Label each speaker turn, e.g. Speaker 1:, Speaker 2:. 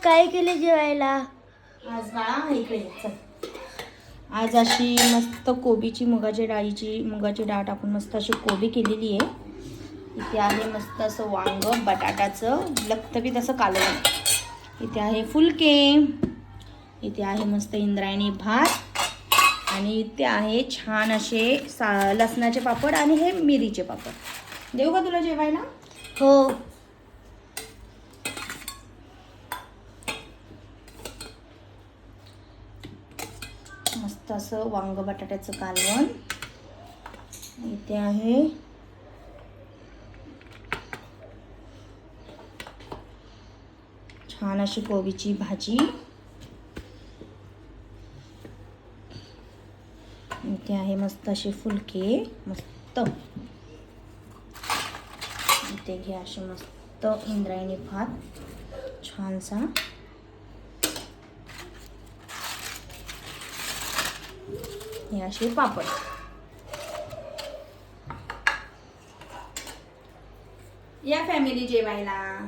Speaker 1: काय केले जेवायला?
Speaker 2: आज बाळा इकडे चल. आज अशी मस्त कोबीची मुगाची डाळ टाकून मस्त अशी कोबी केलेली आहे. इथे आहे मस्त असं वांग बटाटाचं लखतबीत असं कालवण. इथे आहे फुलके. इथे आहे मस्त इंद्रायणी भात आणि इथे आहे छान असे लसणाचे पापड आणि हे मिरीचे पापड. देऊ का तुला जेवायला?
Speaker 1: हो.
Speaker 2: मस्त असं वांग बटाट्याचं कालवण. इथे आहे छान अशी कोबीची भाजी. इथे आहे मस्त असे फुलके मस्त. इथे घे असे मस्त इंद्रायणी भात छानसा. हे असे पापड. या फॅमिली जेवायला.